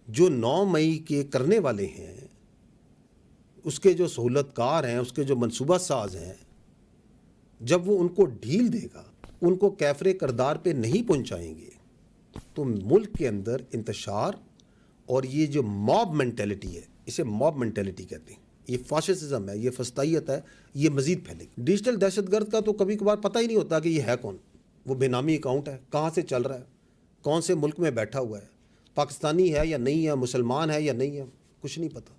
जो 9 मई के करने वाले हैं, उसके जो सहूलतकार हैं, उसके जो मनसूबा साज हैं, जब वो उनको ढील देगा, उनको कैफरे करदार पे नहीं पहुंचाएंगे, तो मुल्क के अंदर इंतशार और ये जो मॉब मेंटेलिटी है, इसे मॉब मेंटेलिटी कहते हैं, ये फाशिज्म है, ये फस्तायत है, ये मजीद फैलेगी। डिजिटल दहशतगर्द का तो कभी कभार पता ही नहीं होता कि ये है कौन। वो बेनामी अकाउंट है, कहाँ से चल रहा है, कौन से मुल्क में बैठा हुआ है, पाकिस्तानी है या नहीं है, मुसलमान है या नहीं है, कुछ नहीं पता।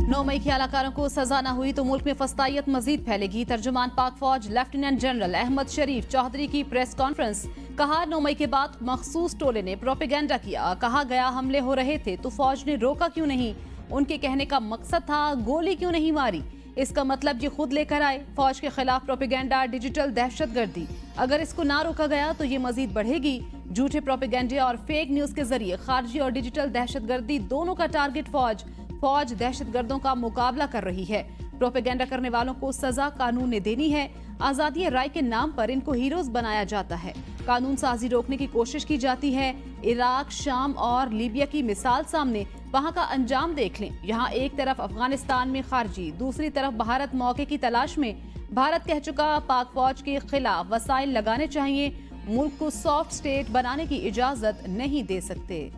9 मई के अलाकारों को सजा न हुई तो मुल्क में फस्तायत मजीद फैलेगी। तर्जुमान पाक फौज लेफ्टिनेंट जनरल अहमद शरीफ चौधरी की प्रेस कॉन्फ्रेंस। कहा 9 मई के बाद मखसूस टोले ने प्रोपेगेंडा किया। कहा गया हमले हो रहे थे तो फौज ने रोका क्यों नहीं। उनके कहने का मकसद था गोली क्यों नहीं मारी। इसका मतलब ये खुद लेकर आए। फौज के खिलाफ प्रोपेगेंडा डिजिटल दहशतगर्दी। अगर इसको ना रोका गया तो ये मजीद बढ़ेगी। झूठे प्रोपेगेंडे और फेक न्यूज के जरिए खारजी और डिजिटल दहशतगर्दी दोनों का टारगेट फौज दहशतगर्दों का मुकाबला कर रही है। प्रोपेगेंडा करने वालों को सजा कानून ने देनी है। आजादी राय के नाम पर इनको हीरोज बनाया जाता है। कानून साजी रोकने की कोशिश की जाती है। इराक, शाम और लीबिया की मिसाल सामने, वहां का अंजाम देख लें। यहाँ एक तरफ अफगानिस्तान में खारजी, दूसरी तरफ भारत मौके की तलाश में। भारत कह चुका पाक फौज के खिलाफ वसाइल लगाने चाहिए। मुल्क को सॉफ्ट स्टेट बनाने की इजाजत नहीं दे सकते।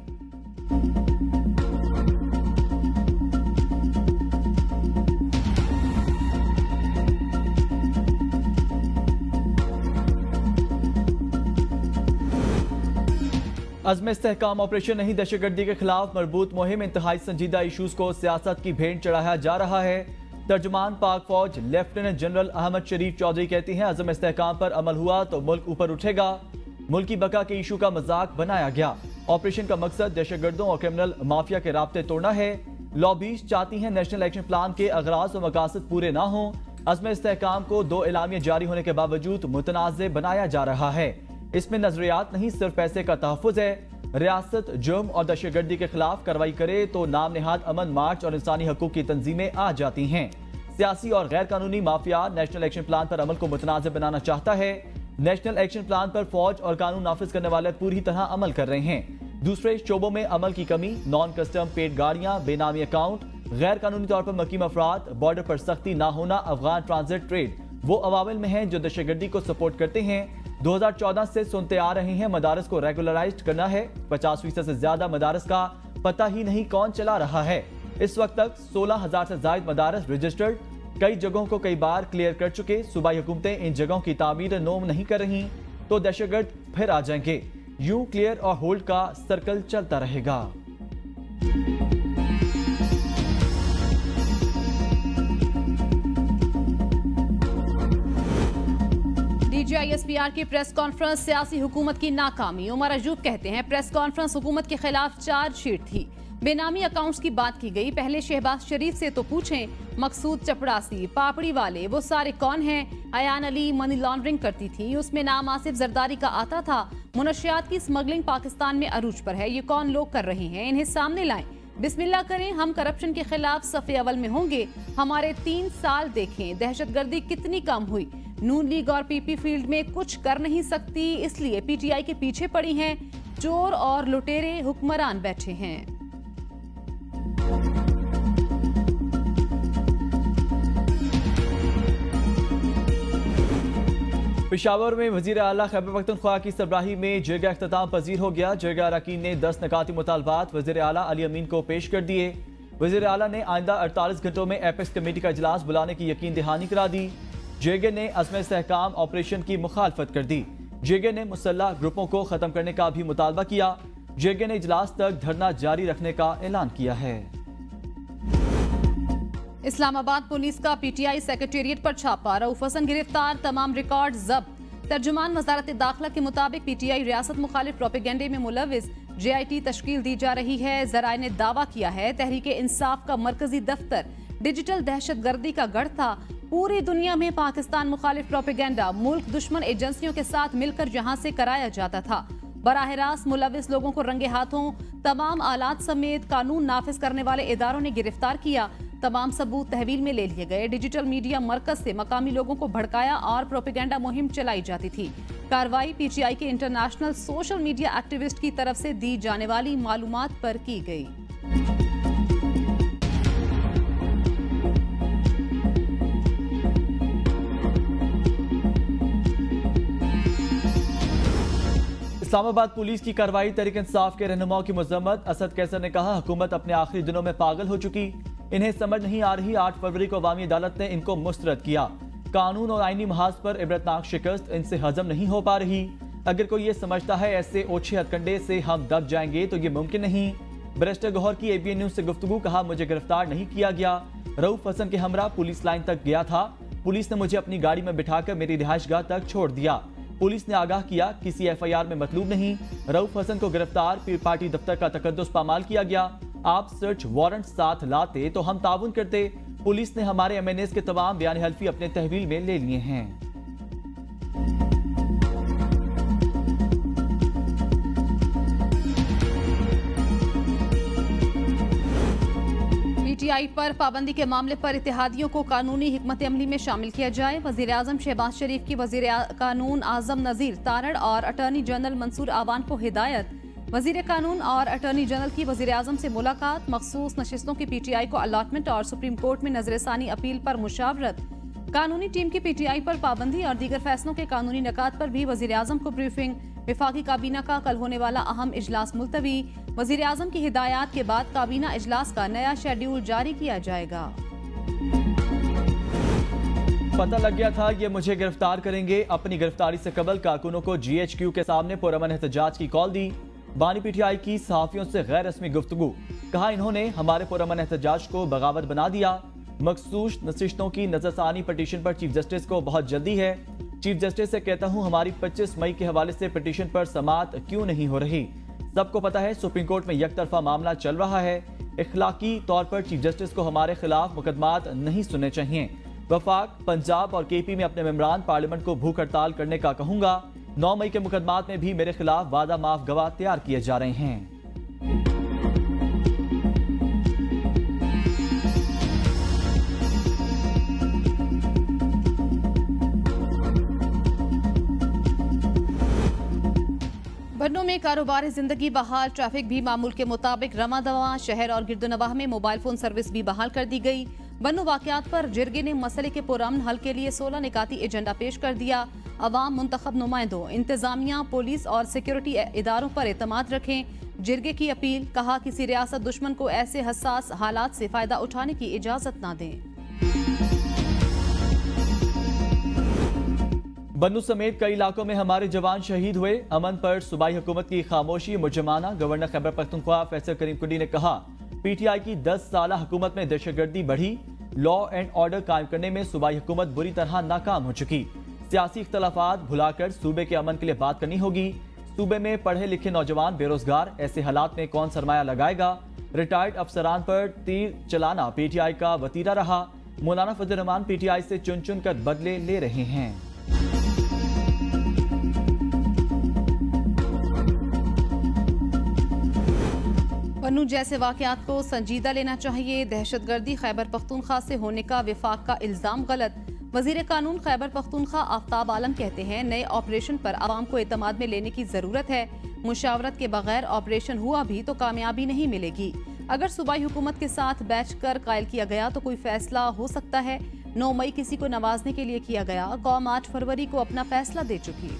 अज़्म इस्तेहकाम ऑपरेशन नहीं, दहशतगर्दी के खिलाफ मरबूत मुहिम इंतहाई संजीदा इशूज को सियासत की भेंट चढ़ाया जा रहा है। तर्जुमान पाक फौज लेफ्टिनेंट जनरल अहमद शरीफ चौधरी कहती हैं अज़्म इस्तेहकाम पर अमल हुआ तो मुल्क ऊपर उठेगा। मुल्क की बका के इशू का मजाक बनाया गया। ऑपरेशन का मकसद दहशतगर्दों और क्रिमिनल माफिया के राब्ते तोड़ना है। लॉबीज चाहती हैं नेशनल एक्शन प्लान के अगराज और मकासद पूरे ना हों। अज़्म इस्तेहकाम को 2 एलामिया जारी होने के बावजूद मुतनाज़ बनाया जा रहा है। इसमें नजरियात नहीं, सिर्फ पैसे का तहफ़्फ़ुज़ है। रियासत जुर्म और दहशतगर्दी के खिलाफ कार्रवाई करे तो नाम निहाद अमन मार्च और इंसानी हकूक़ की तंजीमें आ जाती हैं। सियासी और गैर कानूनी माफिया नेशनल एक्शन प्लान पर अमल को मुतनाज़ बनाना चाहता है। नेशनल एक्शन प्लान पर फौज और कानून नाफिज करने वाले पूरी तरह अमल कर रहे हैं। दूसरे शोबों में अमल की कमी, नॉन कस्टम पेड गाड़ियां, बेनामी अकाउंट, गैर कानूनी तौर पर मुकीम अफराद, बॉर्डर पर सख्ती ना होना, अफगान ट्रांजिट ट्रेड वो अवामिल में हैं जो दहशतगर्दी को सपोर्ट करते हैं। 2014 से सुनते आ रहे हैं मदारस को रेगुलराइज करना है। 50% से ज्यादा मदारस का पता ही नहीं कौन चला रहा है। इस वक्त तक 16,000 से ज्यादा मदारस रजिस्टर्ड, कई जगहों को कई बार क्लियर कर चुके। सूबाई हुकूमतें इन जगहों की तामीर नोम नहीं कर रही तो दहशतगर्द फिर आ जाएंगे। यूं क्लियर और होल्ड का सर्कल चलता रहेगा। DGISPR की प्रेस कॉन्फ्रेंस, सियासी हुकूमत की नाकामी। उमर अजूब कहते हैं प्रेस कॉन्फ्रेंस हुकूमत के खिलाफ चार्जशीट थी। बेनामी अकाउंट्स की बात की गई। पहले शहबाज शरीफ से तो पूछें, मकसूद चपड़ासी, पापड़ी वाले, वो सारे कौन हैं। अयान अली मनी लॉन्ड्रिंग करती थी, उसमें नाम आसिफ जरदारी का आता था। मुनशियात की स्मगलिंग पाकिस्तान में अरूज पर है। ये कौन लोग कर रहे हैं, इन्हें सामने लाएं। बिस्मिल्लाह करें, हम करप्शन के खिलाफ सफ़े अवल में होंगे। हमारे 3 साल देखें, दहशतगर्दी कितनी कम हुई। नून लीग और पीपी फील्ड में कुछ कर नहीं सकती, इसलिए पीटीआई के पीछे पड़ी हैं। चोर और लुटेरे हुक्मरान बैठे हैं। पेशावर में वजीर आला खैबर पख्तूनख्वा की सरबराही में जरगा अख्ताम पजीर हो गया। जरगा अरकान ने 10 नकाती मुतालबात वजीर आला अली अमीन को पेश कर दिए। वजीर आला ने आइंदा 48 घंटों में एपेक्स कमेटी का इजलास बुलाने की यकीन दहानी करा दी। जेगे ने अज़्म इस्तेहकाम ऑपरेशन की मुखालफत कर दी। जेगे ने मुसल्लह ग्रुपों को खत्म करने का भी मुतालबा किया। जेगे ने इजलास तक धरना जारी रखने का ऐलान किया है। इस्लामाबाद पुलिस का पीटीआई सेक्रेटेरिएट पर छापा, रऊफ हसन गिरफ्तार, तमाम रिकॉर्ड जब्त। तर्जुमान वजारत दाखिला के मुताबिक पीटीआई रियासत मुखालिफ प्रोपेगेंडे में मुलविस जेआईटी तश्कील दी जा रही है। जराए ने दावा किया है तहरीक इंसाफ का मरकजी दफ्तर डिजिटल दहशतगर्दी का गढ़ था। पूरी दुनिया में पाकिस्तान मुखालिफ प्रोपेगेंडा मुल्क दुश्मन एजेंसियों के साथ मिलकर जहां से कराया जाता था। बराह रास्त मुलविस लोगों को रंगे हाथों तमाम आलात समेत कानून नाफिज करने वाले इदारों ने गिरफ्तार किया। तमाम सबूत तहवील में ले लिए गए। डिजिटल मीडिया मरकज से मकामी लोगों को भड़काया और प्रोपेगेंडा मुहिम चलाई जाती थी। कार्रवाई पीटीआई के इंटरनेशनल सोशल मीडिया एक्टिविस्ट की तरफ से दी जाने वाली मालूमात पर की गई। इस्लामाबाद पुलिस की कार्रवाई तहरीक इंसाफ के रहनुमाओं की मजम्मत। असद कैसर ने कहा, हुकूमत अपने आखिरी दिनों में पागल हो चुकी, इन्हें समझ नहीं आ रही। 8 फरवरी को अवामी अदालत ने इनको मुस्तरद किया। कानून और आईनी महाज पर इबरतनाक शिकस्त इनसे हजम नहीं हो पा रही। अगर कोई ये समझता है ऐसे ओछे हथकंडे से हम दब जाएंगे तो ये मुमकिन नहीं। बैरिस्टर गौहर की ABN न्यूज से गुफ्तगू। कहा, मुझे गिरफ्तार नहीं किया गया, रऊफ हसन के हमरा पुलिस लाइन तक गया था। पुलिस ने मुझे अपनी गाड़ी में बिठाकर मेरी रिहाइशगाह तक छोड़ दिया। पुलिस ने आगाह किया, किसी FIR में मतलूब नहीं। रऊफ हसन को गिरफ्तार पीर पार्टी दफ्तर का तकद्दुस पामाल किया गया। आप सर्च वारंट साथ लाते तो हम ताउन करते। पुलिस ने हमारे MNAs के तमाम बयान हल्फी अपने तहवील में ले लिए हैं। PTI पर पाबंदी के मामले पर इत्तेहादियों को कानूनी हिकमत अमली में शामिल किया जाए। वजीर आजम शहबाज शरीफ की वजीर कानून आजम नजीर तारड़ और अटॉर्नी जनरल मंसूर आवान को हिदायत। वजीर कानून और अटॉर्नी जनरल की वजीर आजम से मुलाकात। मखसूस नशिस्तों की PTI को अलॉटमेंट और सुप्रीम कोर्ट में नजरसानी अपील पर मुशावरत। कानूनी टीम की PTI पर पाबंदी और दीगर फैसलों के कानूनी निकात पर भी वजीर आजम को ब्रीफिंग। विफाकी काबीना का कल होने वाला अहम इजलास मुलतवी। वजीर आजम की हिदायत के बाद काबीना इजलास का नया शेड्यूल जारी किया जाएगा। पता लग गया था ये मुझे गिरफ्तार करेंगे। अपनी गिरफ्तारी से कबल कारकुनों को GHQ के सामने पुरअमन एहतजाज की कॉल दी। बानी PTI की सहाफियों से गैर रस्मी गुफ्तगू। कहा, इन्होंने हमारे पुरअमन एहतजाज को बगावत बना दिया। मखसूस नशिस्तों की नजरसानी पटिशन पर चीफ जस्टिस को बहुत जल्दी है। चीफ जस्टिस से कहता हूं, हमारी 25 मई के हवाले से पिटीशन पर समाअत क्यों नहीं हो रही। सबको पता है सुप्रीम कोर्ट में एक तरफा मामला चल रहा है। इखलाकी तौर पर चीफ जस्टिस को हमारे खिलाफ मुकदमात नहीं सुनने चाहिए। वफाक, पंजाब और KP में अपने मेंबरान पार्लियामेंट को भूख हड़ताल करने का कहूंगा। 9 मई के मुकदमात में भी मेरे खिलाफ वादा माफ गवाह तैयार किए जा रहे हैं। बन्नू में कारोबार जिंदगी बहाल, ट्रैफिक भी मामूल के मुताबिक रमा दवा। शहर और गिरदोनवाह में मोबाइल फोन सर्विस भी बहाल कर दी गई। बन्नू वाकयात पर जिरगे ने मसले के पुरअमन हल के लिए 16 निकाती एजेंडा पेश कर दिया। अवाम, मुंतखब नुमाइंदों, इंतजामिया, पुलिस और सिक्योरिटी इदारों पर एतमाद रखें। जिरगे की अपील। कहा, किसी रियासत दुश्मन को ऐसे हसास हालात से फायदा उठाने की इजाजत न दें। बन्नू समेत कई इलाकों में हमारे जवान शहीद हुए। अमन पर सूबाई हुकूमत की खामोशी मुजरमाना। गवर्नर खैबर पख्तूनख्वा फैसल करीम कुंडी ने कहा, PTI की 10 साल हुकूमत में दहशतगर्दी बढ़ी। लॉ एंड ऑर्डर कायम करने में सूबाई हुकूमत बुरी तरह नाकाम हो चुकी। सियासी इख्तलाफात भुलाकर सूबे के अमन के लिए बात करनी होगी। सूबे में पढ़े लिखे नौजवान बेरोजगार, ऐसे हालात में कौन सरमाया लगाएगा। रिटायर्ड अफसरान पर तीर चलाना PTI का वतीरा रहा। मौलाना फजल रहमान PTI से चुन चुन कर बदले ले रहे हैं। बन्नू जैसे वाकयात को संजीदा लेना चाहिए। दहशतगर्दी खैबर पख्तूनख्वा से होने का विफाक का इल्जाम गलत। वजीर कानून खैबर पख्तूनख्वा आफ्ताब आलम कहते हैं, नए ऑपरेशन पर आवाम को एतमाद में लेने की जरूरत है। मुशावरत के बगैर ऑपरेशन हुआ भी तो कामयाबी नहीं मिलेगी। अगर सूबाई हुकूमत के साथ बैठ कर कायल किया गया तो कोई फैसला हो सकता है। 9 मई किसी को नवाजने के लिए किया गया। कौम 8 फरवरी को अपना फैसला दे चुकी।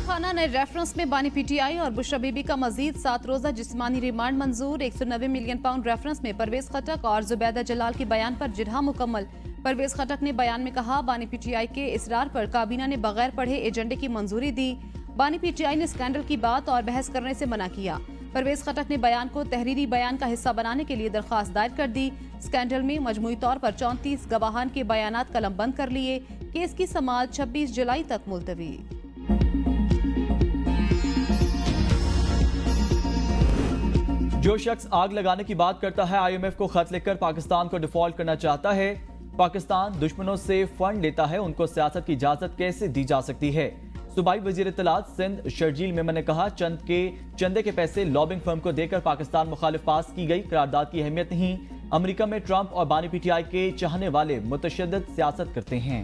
खाना नए रेफरेंस में बानी PTI और बुशरा बीबी का मजीद 7 रोजा जिस्मानी रिमांड मंजूर। 190 मिलियन पाउंड रेफरेंस में परवेज खटक और जुबैदा जलाल के बयान पर जिरहा मुकम्मल। परवेज खटक ने बयान में कहा, बानी PTI के इसरार पर काबीना ने बगैर पढ़े एजेंडे की मंजूरी दी। बानी PTI ने स्कैंडल की बात और बहस करने से मना किया। परवेज खटक ने बयान को तहरीरी बयान का हिस्सा बनाने के लिए दरख्वास्त दायर कर दी। स्कैंडल में मजमूई तौर पर 34 गवाहान के बयानात कलम बंद कर लिए। केस की समाअत 26 जुलाई तक मुलतवी। जो शख्स आग लगाने की बात करता है, IMF को खत लिखकर पाकिस्तान को डिफॉल्ट करना चाहता है। पाकिस्तान दुश्मनों से फंड लेता है, उनको सियासत की इजाजत कैसे दी जा सकती है। सूबाई वजीर इत्तलात सिंध शर्जील मेमन ने कहा, चंदे के पैसे लॉबिंग फर्म को देकर पाकिस्तान मुखालिफ पास की गई करारदाद की अहमियत नहीं। अमेरिका में ट्रंप और बानी पीटीआई के चाहने वाले मुतशद्दिद सियासत करते हैं।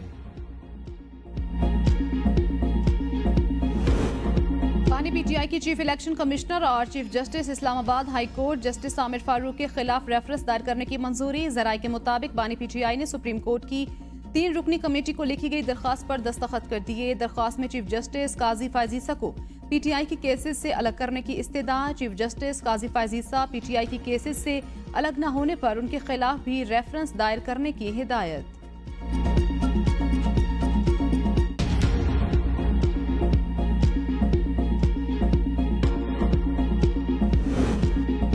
बानी पीटीआई की चीफ इलेक्शन कमिश्नर और chief justice Islamabad high court justice Aamir Farooq के खिलाफ रेफरेंस दायर करने की मंजूरी। जराये के मुताबिक बानी पीटीआई ने सुप्रीम कोर्ट की 3 रुकनी कमेटी को लिखी गई दरखास्त पर दस्तखत कर दिए। दरखास्त में चीफ जस्टिस काजी फायजीसा को पीटीआई की केसेस से अलग करने की इस्तेदा। चीफ जस्टिस काजी फायजीसा पीटीआई की केसेस से अलग न होने पर उनके खिलाफ भी रेफरेंस दायर करने की हिदायत।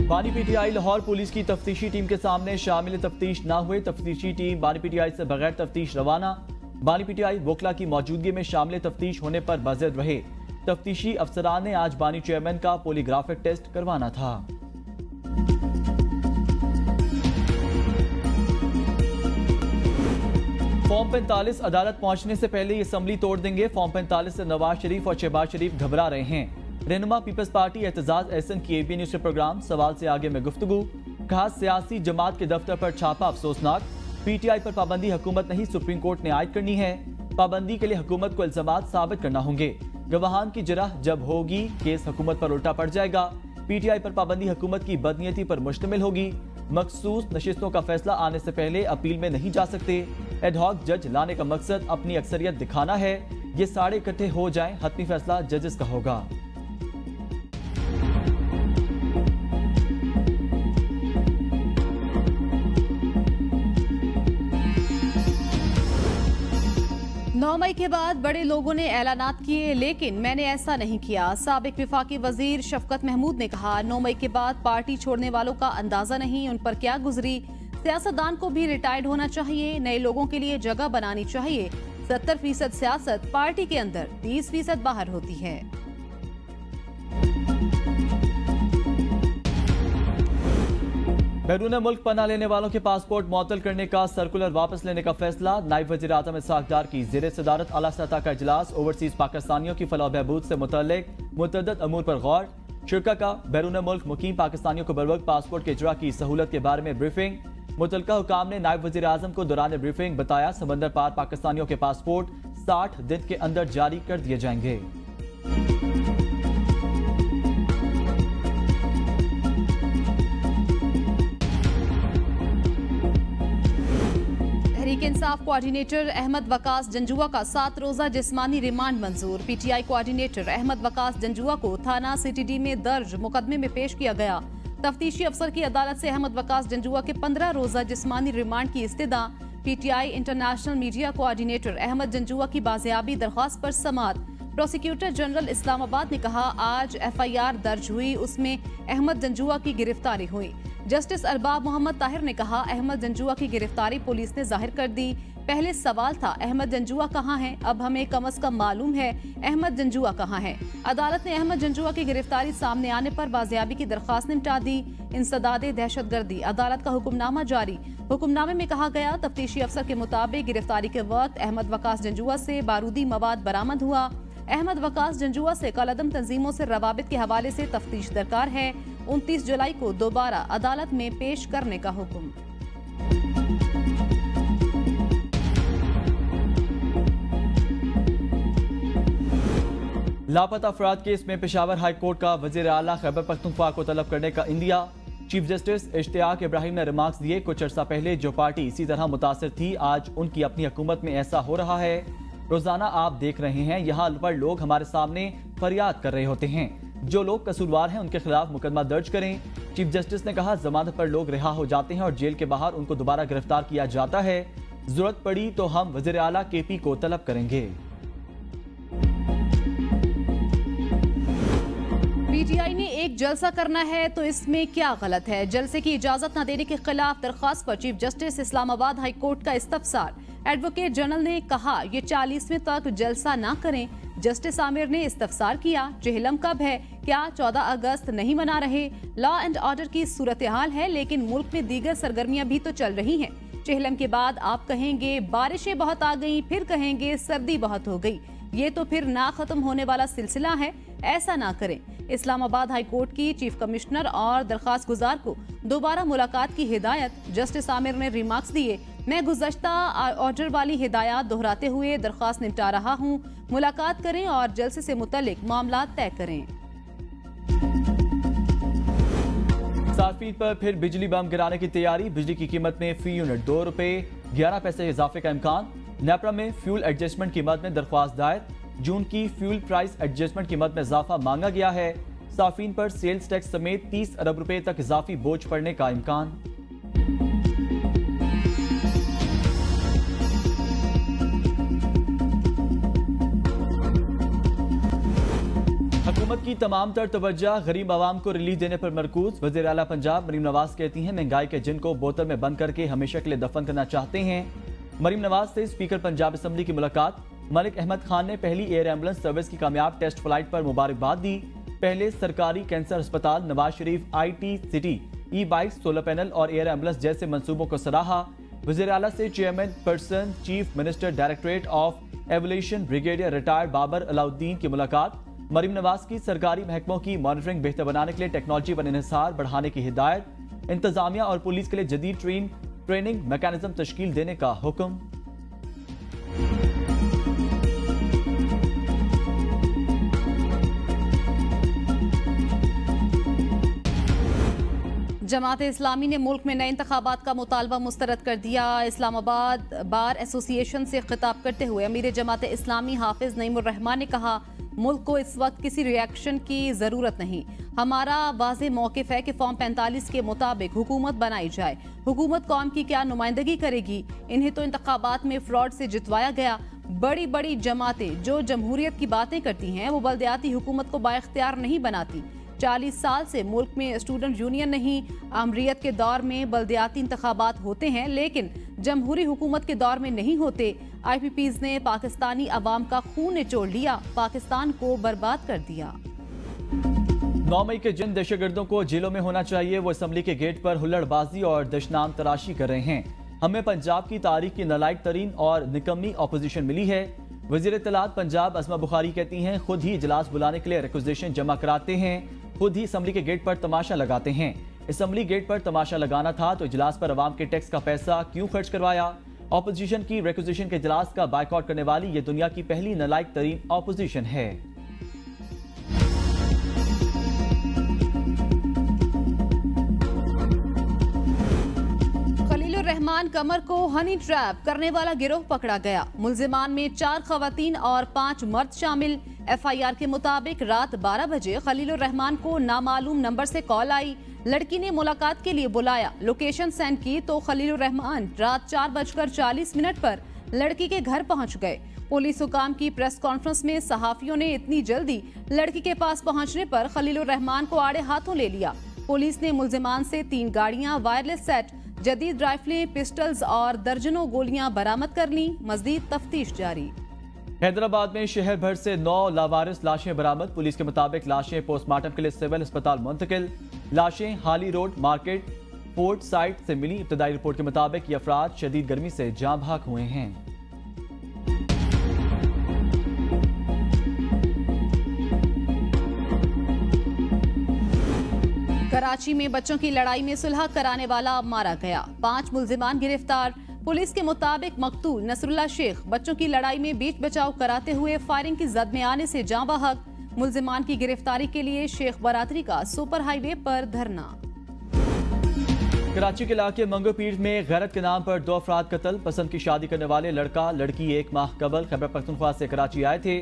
बानी पीटीआई लाहौर पुलिस की तफ्तीशी टीम के सामने शामिल तफ्तीश न हुए। तफ्तीशी टीम बानी पीटीआई से बगैर तफ्तीश रवाना। बानी पीटीआई वोकला की मौजूदगी में शामिल तफ्तीश होने पर बाजिद रहे। तफ्तीशी अफसरान ने आज बानी चेयरमैन का पॉलीग्राफिक टेस्ट करवाना था। फॉर्म 45 अदालत पहुंचने से पहले ये असम्बली तोड़ देंगे। फॉर्म 45 से नवाज शरीफ और शहबाज शरीफ घबरा रहे हैं। रहनुमा पीपल्स पार्टी एहतजाज एहसन की एबी न्यूज के प्रोग्राम सवाल से आगे में गुफ्तगू। कहा सियासी जमात के दफ्तर पर छापा अफसोसनाक। पीटीआई पर पाबंदी हुकूमत नहीं सुप्रीम कोर्ट ने आयद करनी है। पाबंदी के लिए हुकूमत को इल्जामात साबित करना होंगे। गवाहान की जरह जब होगी केस हुकूमत पर उल्टा पड़ जाएगा। पीटीआई पर पाबंदी हुकूमत की बदनीयती पर मुश्तमिल होगी। मखसूस नशिस्तों का फैसला आने से पहले अपील में नहीं जा सकते। एडहॉक जज लाने का मकसद अपनी अक्सरियत दिखाना है। ये सारे इकट्ठे हो जाएं, हतमी फैसला जजेस का होगा। नौ मई के बाद बड़े लोगों ने ऐलानात किए, लेकिन मैंने ऐसा नहीं किया। साबिक विफाकी वजीर शफकत महमूद ने कहा 9 मई के बाद पार्टी छोड़ने वालों का अंदाजा नहीं उन पर क्या गुजरी। सियासतदान को भी रिटायर्ड होना चाहिए, नए लोगों के लिए जगह बनानी चाहिए। 70% सियासत पार्टी के अंदर, 30% बाहर होती है। बैरून मुल्क पनाह लेने वालों के पासपोर्ट मुअत्तल करने का सर्कुलर वापस लेने का फैसला। नायब वज़ीर आज़म इसहाक डार की ज़ेर सदारत आला सतह का इजलास। ओवरसीज पाकिस्तानियों की फलाह बहबूद से मुतल्लिक मुतअद्दिद अमूर पर गौर। शुरा का बैरून मुल्क मुकीम पाकिस्तानियों को बरवक्त पासपोर्ट के इजरा की सहूलत के बारे में ब्रीफिंग। मुतल्लिका हुकाम ने नायब वज़ीर आज़म को दौरान ब्रीफिंग बताया समंदर पार पाकिस्तानियों के पासपोर्ट 60 दिन के अंदर जारी कर दिए जाएंगे। तहरीक इंसाफ कोऑर्डिनेटर अहमद वकास जंजुआ का 7 रोजा जिस्मानी रिमांड मंजूर। पीटीआई कोऑर्डिनेटर अहमद वकास जंजुआ को थाना सीटीडी में दर्ज मुकदमे में पेश किया गया। तफ्तीशी अफसर की अदालत से अहमद वकास जंजुआ के 15 रोजा जिस्मानी रिमांड की इस्तदा। PTI international media coordinator Ahmed Janjua की बाजियाबी दरख्वास्त पर समाअत। प्रोसिक्यूटर जनरल इस्लामाबाद ने कहा आज एफआईआर दर्ज हुई, उसमें अहमद जंजुआ की गिरफ्तारी हुई। जस्टिस अरबाब मोहम्मद ताहिर ने कहा अहमद जंजुआ की गिरफ्तारी पुलिस ने जाहिर कर दी। पहले सवाल था अहमद जंजुआ कहाँ है, अब हमें कम अज कम मालूम है अहमद जंजुआ कहाँ है। अदालत ने अहमद जंजुआ की गिरफ्तारी सामने आने पर बाजियाबी की दरख्वास्त निपटा दी। इंसदादे दहशतगर्दी अदालत का हुक्मनामा जारी। हुक्मनामे में कहा गया तफ्तीशी अफसर के मुताबिक गिरफ्तारी के वक्त अहमद वकास जंजुआ से बारूदी मवाद बरामद हुआ। अहमद वकास जंजुआ से कलअदम तंजीमों से रवाबित के हवाले से तफ्तीश दरकार है। 29 जुलाई को दोबारा अदालत में पेश करने का हुक्म। लापता अफराद केस में पेशावर हाई कोर्ट का वजीर आला खैबर पख्तूनख्वा को तलब करने का इंदिया। चीफ जस्टिस इश्तियाक इब्राहिम ने रिमार्क्स दिए कुछ अर्सा पहले जो पार्टी इसी तरह मुतासर थी आज उनकी अपनी हुकूमत में ऐसा हो रहा है। रोजाना आप देख रहे हैं यहाँ पर लोग हमारे सामने फरियाद कर रहे होते हैं। जो लोग कसूरवार हैं उनके खिलाफ मुकदमा दर्ज करें। चीफ जस्टिस ने कहा जमानत पर लोग रिहा हो जाते हैं और जेल के बाहर उनको दोबारा गिरफ्तार किया जाता है। जरूरत पड़ी तो हम वजीर आला केपी को तलब करेंगे। पीटीआई ने एक जलसा करना है तो इसमें क्या गलत है। जलसे की इजाजत न देने के खिलाफ दरखास्त पर chief justice Islamabad high court का इस्तफसार। एडवोकेट जनरल ने कहा ये 40वें तक जलसा ना करें। जस्टिस आमिर ने इस्तफसार किया चेहलम कब है, क्या 14 अगस्त नहीं मना रहे। लॉ एंड ऑर्डर की सूरत हाल है लेकिन मुल्क में दीगर सरगर्मियां भी तो चल रही हैं। चेहलम के बाद आप कहेंगे बारिशें बहुत आ गई, फिर कहेंगे सर्दी बहुत हो गई। ये तो फिर ना खत्म होने वाला सिलसिला है, ऐसा ना करें। इस्लामाबाद हाई कोर्ट की चीफ कमिश्नर और दरखास्त गुजार को दोबारा मुलाकात की हिदायत। जस्टिस आमिर ने रिमार्क्स दिए, मैं गुज़श्ता ऑर्डर वाली हिदायत दोहराते हुए दरखास्त निपटा रहा हूँ, मुलाकात करें और जलसे से मुतल्लिक मामला तय करें। सार्फिन पर फिर बिजली बम गिराने की तैयारी। बिजली की कीमत में फी यूनिट 2 रुपए 11 पैसे इजाफे का इम्कान। नेपरा में फ्यूल एडजस्टमेंट कीमत में दरख्वास्त दायर। जून की फ्यूल प्राइस एडजस्टमेंट कीमत में इजाफा मांगा गया है। सार्फिन पर सेल्स टैक्स समेत 30 अरब रुपए तक इजाफी बोझ पड़ने का इम्कान। हुकूमत की तमाम तर तवज्जो गरीब आवाम को रिलीफ देने पर मरकूज। वज़ीर आला पंजाब मरीम नवाज कहती हैं, महंगाई के जिन को बोतल में बंद करके हमेशा के लिए दफन करना चाहते हैं। मरीम नवाज से स्पीकर पंजाब असम्बली की मुलाकात। मलिक अहमद खान ने पहली एयर एम्बुलेंस सर्विस की कामयाब टेस्ट फ्लाइट पर मुबारकबाद दी। पहले सरकारी कैंसर अस्पताल Nawaz Sharif IT city e bikes, solar panel और एयर एम्बुलेंस जैसे मंसूबों को सराहा। वज़ीर आला से chairman person chief minister directorate of evolution brigadier retired Babar Alauddin की मुलाकात। मरीम नवाज की सरकारी महकमों की मॉनिटरिंग बेहतर बनाने के लिए टेक्नोलॉजी व इन्हिसार बढ़ाने की हिदायत। इंतजामिया और पुलिस के लिए जदीद ट्रेनिंग मैकेनिज्म तश्कील देने का हुक्म। जमात इस्लामी ने मुल्क में नए इंतखाबात का मुतालबा मुस्तरद कर दिया। इस्लामाबाद बार एसोसिएशन से खिताब करते हुए अमीर जमात इस्लामी हाफिज नईमुर रहमान ने कहा, मुल्क को इस वक्त किसी रिएक्शन की जरूरत नहीं। हमारा वाज़ेह मौक़िफ़ है कि फॉर्म 45 के मुताबिक हुकूमत बनाई जाए। हुकूमत कौम की क्या नुमाइंदगी करेगी? इन्हें तो इंतखाबात में फ्रॉड से जितवाया गया। बड़ी बड़ी जमातें जो जमहूरियत की बातें करती हैं वो बल्दियाती हुकूमत को बाइख्तियार नहीं बनाती। 40 साल से मुल्क में स्टूडेंट यूनियन नहीं। आमरीत के दौर में बल्दियाती इंतखाबात होते हैं लेकिन जमहूरी हुकूमत के दौर में नहीं होते। IPPs ने पाकिस्तानी अवाम का खून निचोड़ लिया, पाकिस्तान को बर्बाद कर दिया। 9 मई के जिन दहशतगर्दों को जेलों में होना चाहिए वो असम्बली के गेट पर हुल्लड़बाजी और दशनाम तराशी कर रहे हैं। हमें पंजाब की तारीख की नालायक तरीन और निकम्मी अपोजिशन मिली है। वज़ीर इत्तलात पंजाब अज़मा बुखारी कहती हैं, खुद ही इजलास बुलाने के लिए रिक्वेजिशन जमा कराते हैं, खुद ही असम्बली के गेट पर तमाशा लगाते हैं। असम्बली गेट पर तमाशा लगाना था तो इजलास पर अवाम के टैक्स का पैसा क्यों खर्च करवाया? ऑपोजिशन की रिक्वेजिशन के इजलास का बायकॉट करने वाली ये दुनिया की पहली नालायक तरीन ऑपोजिशन है। रहमान कमर को हनी ट्रैप करने वाला गिरोह पकड़ा गया। मुल्जिमान में 4 खवातीन और 5 मर्द शामिल। FIR के मुताबिक रात 12 बजे खलीलुर रहमान को नामालूम नंबर से कॉल आई। लड़की ने मुलाकात के लिए बुलाया, लोकेशन सेंड की तो खलीलुर रहमान रात 4:40 पर लड़की के घर पहुंच गए। पुलिस हुकाम की प्रेस कॉन्फ्रेंस में सहाफियों ने इतनी जल्दी लड़की के पास पहुंचने पर खलीलुर रहमान को आड़े हाथों ले लिया। पुलिस ने मुल्जिमान से 3 गाड़ियां, वायरलेस सेट, जदीद राइफलें, पिस्टल्स और दर्जनों गोलियां बरामद कर ली। मज़ीद तफ्तीश जारी। हैदराबाद में शहर भर से 9 लावारिस लाशें बरामद। पुलिस के मुताबिक लाशें पोस्टमार्टम के लिए सिविल अस्पताल मुंतकिल। लाशें हाली रोड मार्केट पोर्ट साइट से मिली। इब्तदाई रिपोर्ट के मुताबिक ये अफराद शदीद गर्मी से जाँ भाग हुए हैं। कराची में बच्चों की लड़ाई में सुलह कराने वाला मारा गया। 5 मुल्जिमान गिरफ्तार। पुलिस के मुताबिक मकतूल नसरुल्लाह शेख बच्चों की लड़ाई में बीच बचाव कराते हुए फायरिंग की जद में आने से जाँ बहक। मुल्जिमान की गिरफ्तारी के लिए शेख बरादरी का सुपर हाईवे पर धरना। कराची के इलाके मंगोपीर में गैरत के नाम पर 2 अफराद कत्ल। पसंद की शादी करने वाले लड़का लड़की 1 माह कबल खैबर पख्तूनख्वा से कराची आए थे।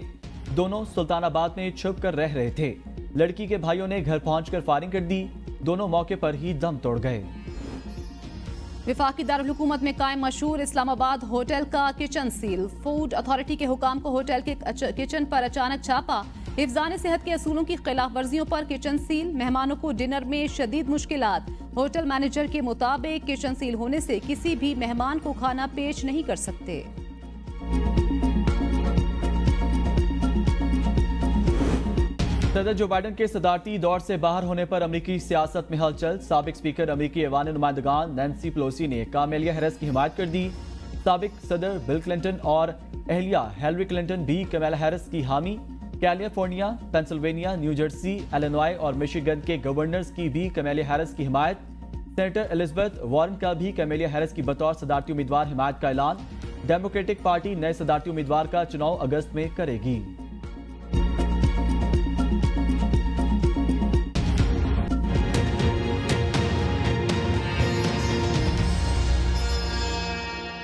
दोनों सुल्तानाबाद में छुप कर रह रहे थे। लड़की के भाइयों ने घर पहुंचकर फायरिंग कर दी। दोनों मौके पर ही दम तोड़ गए। विफाकी दारुल हुकूमत में कायम मशहूर इस्लामाबाद होटल का किचन सील। फूड अथॉरिटी के हुकाम को होटल के किचन पर अचानक छापा। हिफ्ज़ान सेहत के असूलों की खिलाफ वर्जियों पर किचन सील। मेहमानों को डिनर में शदीद मुश्किलात। होटल मैनेजर के मुताबिक किचन सील होने से किसी भी मेहमान को खाना पेश नहीं कर सकते। सदर जो बाइडन के सदारती दौर से बाहर होने पर अमरीकी सियासत में हलचल। साबिक स्पीकर अमरीकी ऐवान नुमाइंदगान नैन्सी पेलोसी ने कामेलिया हैरिस की हिमायत कर दी। साबिक सदर बिल क्लिंटन और अहलिया हिलरी क्लिंटन भी कमला हैरिस की हामी। California, Pennsylvania, new Jersey, Illinois और मिशिगन के गवर्नर्स की भी कमला हैरिस की हिमायत। सेनेटर एलिजाबेथ वारन का भी कमला हैरिस की बतौर सदारती उम्मीदवार हिमायत का ऐलान। डेमोक्रेटिक पार्टी नए सदारती उम्मीदवार का चुनाव अगस्त में करेगी।